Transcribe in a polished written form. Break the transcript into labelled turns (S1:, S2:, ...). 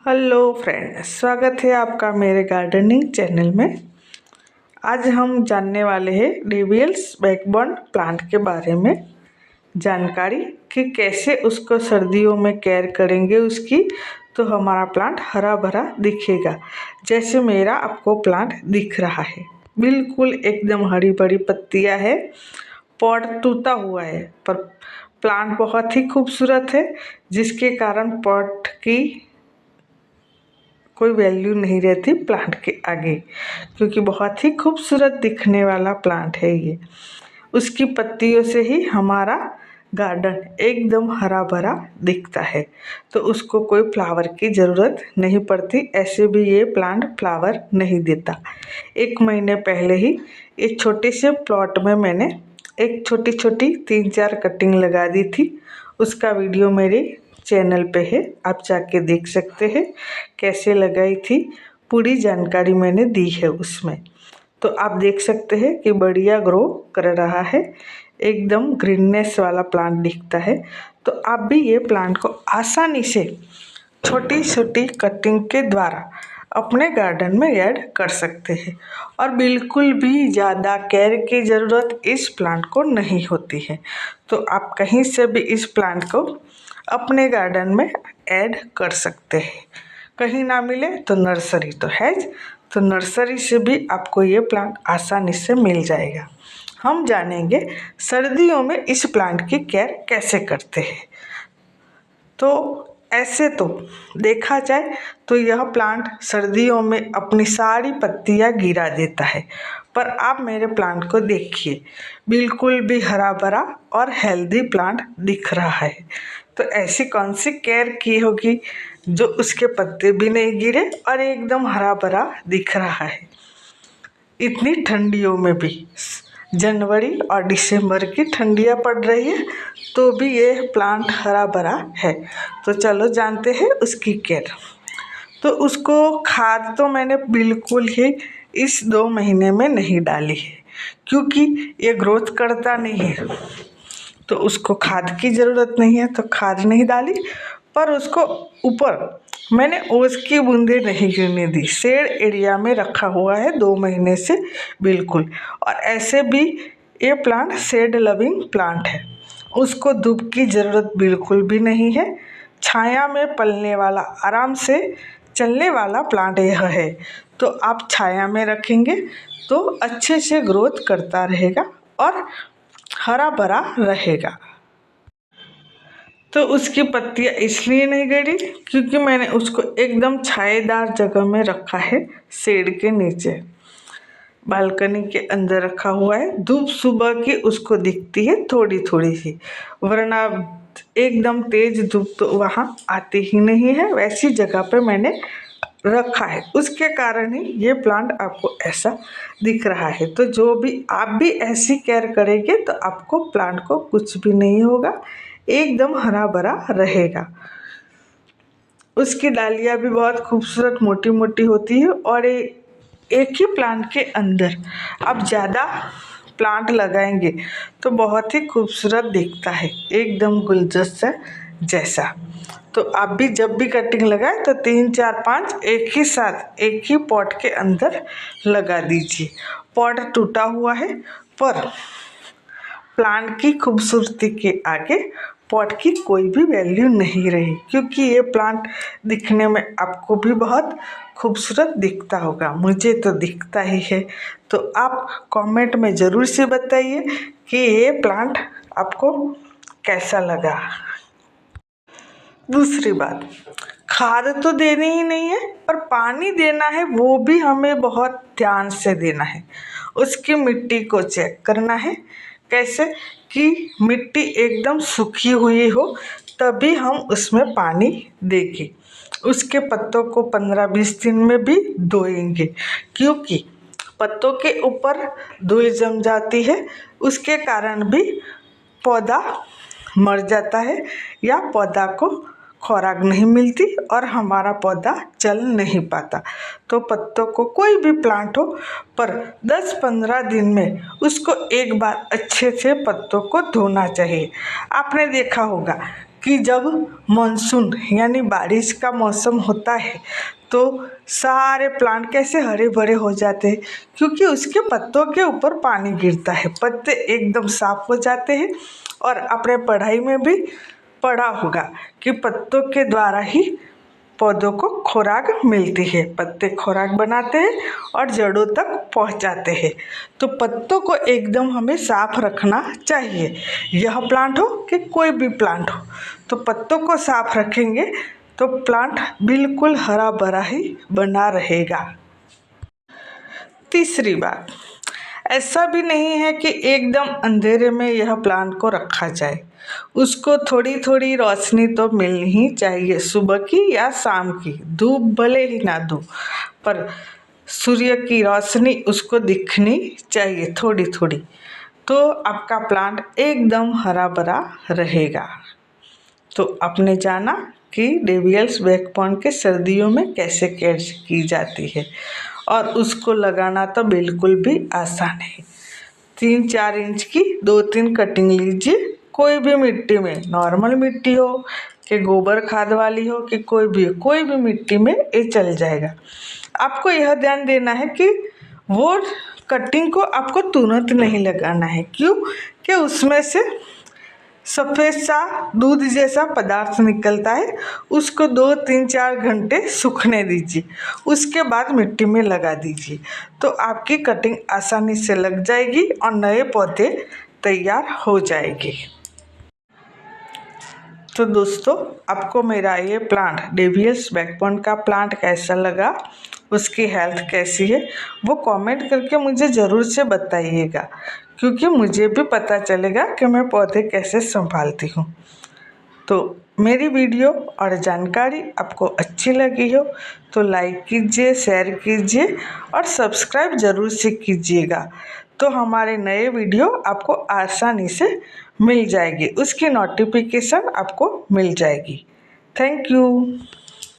S1: Hello friend, स्वागत है आपका मेरे गार्डनिंग चैनल में। आज हम जानने वाले हैं डेविल्स बैकबोन प्लांट के बारे में जानकारी कि कैसे उसको सर्दियों में केयर करेंगे उसकी तो हमारा प्लांट हरा भरा दिखेगा। जैसे मेरा आपको प्लांट दिख रहा है, बिल्कुल एकदम हरी भरी पत्तियां है, पॉट टूटा हुआ है पर प्लांट बहुत ही खूबसूरत है, जिसके कारण पॉट की कोई वैल्यू नहीं रहती प्लांट के आगे, क्योंकि बहुत ही खूबसूरत दिखने वाला प्लांट है ये। उसकी पत्तियों से ही हमारा गार्डन एकदम हरा भरा दिखता है, तो उसको कोई फ्लावर की ज़रूरत नहीं पड़ती। ऐसे भी ये प्लांट फ्लावर नहीं देता। 1 महीने पहले ही एक छोटे से प्लॉट में मैंने एक छोटी छोटी 3-4 कटिंग लगा दी थी। उसका वीडियो मेरे चैनल पे है, आप जाके देख सकते हैं कैसे लगाई थी। पूरी जानकारी मैंने दी है उसमें, तो आप देख सकते हैं कि बढ़िया ग्रो कर रहा है, एकदम ग्रीननेस वाला प्लांट दिखता है। तो आप भी ये प्लांट को आसानी से छोटी छोटी कटिंग के द्वारा अपने गार्डन में ऐड कर सकते हैं और बिल्कुल भी ज़्यादा केयर की ज़रूरत इस प्लांट को नहीं होती है। तो आप कहीं से भी इस प्लांट को अपने गार्डन में ऐड कर सकते हैं। कहीं ना मिले तो नर्सरी तो है, तो नर्सरी से भी आपको ये प्लांट आसानी से मिल जाएगा। हम जानेंगे सर्दियों में इस प्लांट की केयर कैसे करते हैं। तो ऐसे तो देखा जाए तो यह प्लांट सर्दियों में अपनी सारी पत्तियां गिरा देता है, पर आप मेरे प्लांट को देखिए, बिल्कुल भी हरा भरा और हेल्दी प्लांट दिख रहा है। तो ऐसी कौन सी केयर की होगी जो उसके पत्ते भी नहीं गिरे और एकदम हरा भरा दिख रहा है। इतनी ठंडियों में भी, जनवरी और दिसंबर की ठंडियाँ पड़ रही है, तो भी ये प्लांट हरा भरा है। तो चलो जानते हैं उसकी केयर। तो उसको खाद तो मैंने बिल्कुल ही इस 2 महीने में नहीं डाली है, क्योंकि ये ग्रोथ करता नहीं है, तो उसको खाद की ज़रूरत नहीं है, तो खाद नहीं डाली। पर उसको ऊपर मैंने ओस की बूंदें नहीं गिरने दी। शेड एरिया में रखा हुआ है 2 महीने से बिल्कुल। और ऐसे भी ये प्लांट शेड लविंग प्लांट है, उसको धूप की ज़रूरत बिल्कुल भी नहीं है। छाया में पलने वाला, आराम से चलने वाला प्लांट यह है। तो आप छाया में रखेंगे तो अच्छे से ग्रोथ करता रहेगा और हरा भरा रहेगा। तो उसकी पत्तियां इसलिए नहीं गिरी क्योंकि मैंने उसको एकदम छायेदार जगह में रखा है, शेड के नीचे, बालकनी के अंदर रखा हुआ है। धूप सुबह की उसको दिखती है थोड़ी थोड़ी सी, वरना एकदम तेज धूप तो वहाँ आती ही नहीं है। वैसी जगह पे मैंने रखा है, उसके कारण ही ये प्लांट आपको ऐसा दिख रहा है। तो जो भी आप भी ऐसी केयर करेंगे तो आपको प्लांट को कुछ भी नहीं होगा, एकदम हरा भरा रहेगा। उसकी डालियाँ भी बहुत खूबसूरत मोटी मोटी होती है और एक ही प्लांट के अंदर आप ज़्यादा प्लांट लगाएंगे तो बहुत ही खूबसूरत दिखता है, एकदम गुलदस्ता जैसा। तो आप भी जब भी कटिंग लगाए तो 3, 4, 5 एक ही साथ एक ही पॉट के अंदर लगा दीजिए। पॉट टूटा हुआ है, पर प्लांट की खूबसूरती के आगे पॉट की कोई भी वैल्यू नहीं रही, क्योंकि ये प्लांट दिखने में आपको भी बहुत खूबसूरत दिखता होगा, मुझे तो दिखता ही है। तो आप कमेंट में ज़रूर से बताइए कि ये प्लांट आपको कैसा लगा। दूसरी बात, खाद तो देनी ही नहीं है, पर पानी देना है, वो भी हमें बहुत ध्यान से देना है। उसकी मिट्टी को चेक करना है, कैसे कि मिट्टी एकदम सूखी हुई हो तभी हम उसमें पानी देंगे। उसके पत्तों को 15-20 दिन में भी धोएंगे, क्योंकि पत्तों के ऊपर धूल जम जाती है, उसके कारण भी पौधा मर जाता है या पौधा को खुराक नहीं मिलती और हमारा पौधा चल नहीं पाता। तो पत्तों को, कोई भी प्लांट हो, पर 10-15 दिन में उसको एक बार अच्छे से पत्तों को धोना चाहिए। आपने देखा होगा कि जब मानसून यानी बारिश का मौसम होता है तो सारे प्लांट कैसे हरे भरे हो जाते हैं, क्योंकि उसके पत्तों के ऊपर पानी गिरता है, पत्ते एकदम साफ हो जाते हैं। और अपने पढ़ाई में भी पढ़ा होगा कि पत्तों के द्वारा ही पौधों को खुराक मिलती है, पत्ते खुराक बनाते हैं और जड़ों तक पहुंचाते हैं। तो पत्तों को एकदम हमें साफ रखना चाहिए, यह प्लांट हो कि कोई भी प्लांट हो। तो पत्तों को साफ रखेंगे तो प्लांट बिल्कुल हरा भरा ही बना रहेगा। तीसरी बात, ऐसा भी नहीं है कि एकदम अंधेरे में यह प्लांट को रखा जाए, उसको थोड़ी थोड़ी रोशनी तो मिलनी ही चाहिए, सुबह की या शाम की। धूप भले ही ना दो पर सूर्य की रोशनी उसको दिखनी चाहिए थोड़ी थोड़ी, तो आपका प्लांट एकदम हरा भरा रहेगा। तो आपने जाना कि डेवियल्स बैकबोन के सर्दियों में कैसे केयर की जाती है, और उसको लगाना तो बिल्कुल भी आसान है। 3-4 इंच की 2-3 कटिंग लीजिए, कोई भी मिट्टी में, नॉर्मल मिट्टी हो कि गोबर खाद वाली हो कि कोई भी मिट्टी में ये चल जाएगा। आपको यह ध्यान देना है कि वो कटिंग को आपको तुरंत नहीं लगाना है, क्यों कि उसमें से सफ़ेद सा दूध जैसा पदार्थ निकलता है, उसको 2-3-4 घंटे सूखने दीजिए, उसके बाद मिट्टी में लगा दीजिए, तो आपकी कटिंग आसानी से लग जाएगी और नए पौधे तैयार हो जाएंगे। तो दोस्तों, आपको मेरा ये प्लांट डेवियल्स बैकबोन का प्लांट कैसा लगा, उसकी हेल्थ कैसी है, वो कमेंट करके मुझे ज़रूर से बताइएगा, क्योंकि मुझे भी पता चलेगा कि मैं पौधे कैसे संभालती हूँ। तो मेरी वीडियो और जानकारी आपको अच्छी लगी हो तो लाइक कीजिए, शेयर कीजिए और सब्सक्राइब ज़रूर से कीजिएगा, तो हमारे नए वीडियो आपको आसानी से मिल जाएगी, उसकी नोटिफिकेशन आपको मिल जाएगी। Thank you.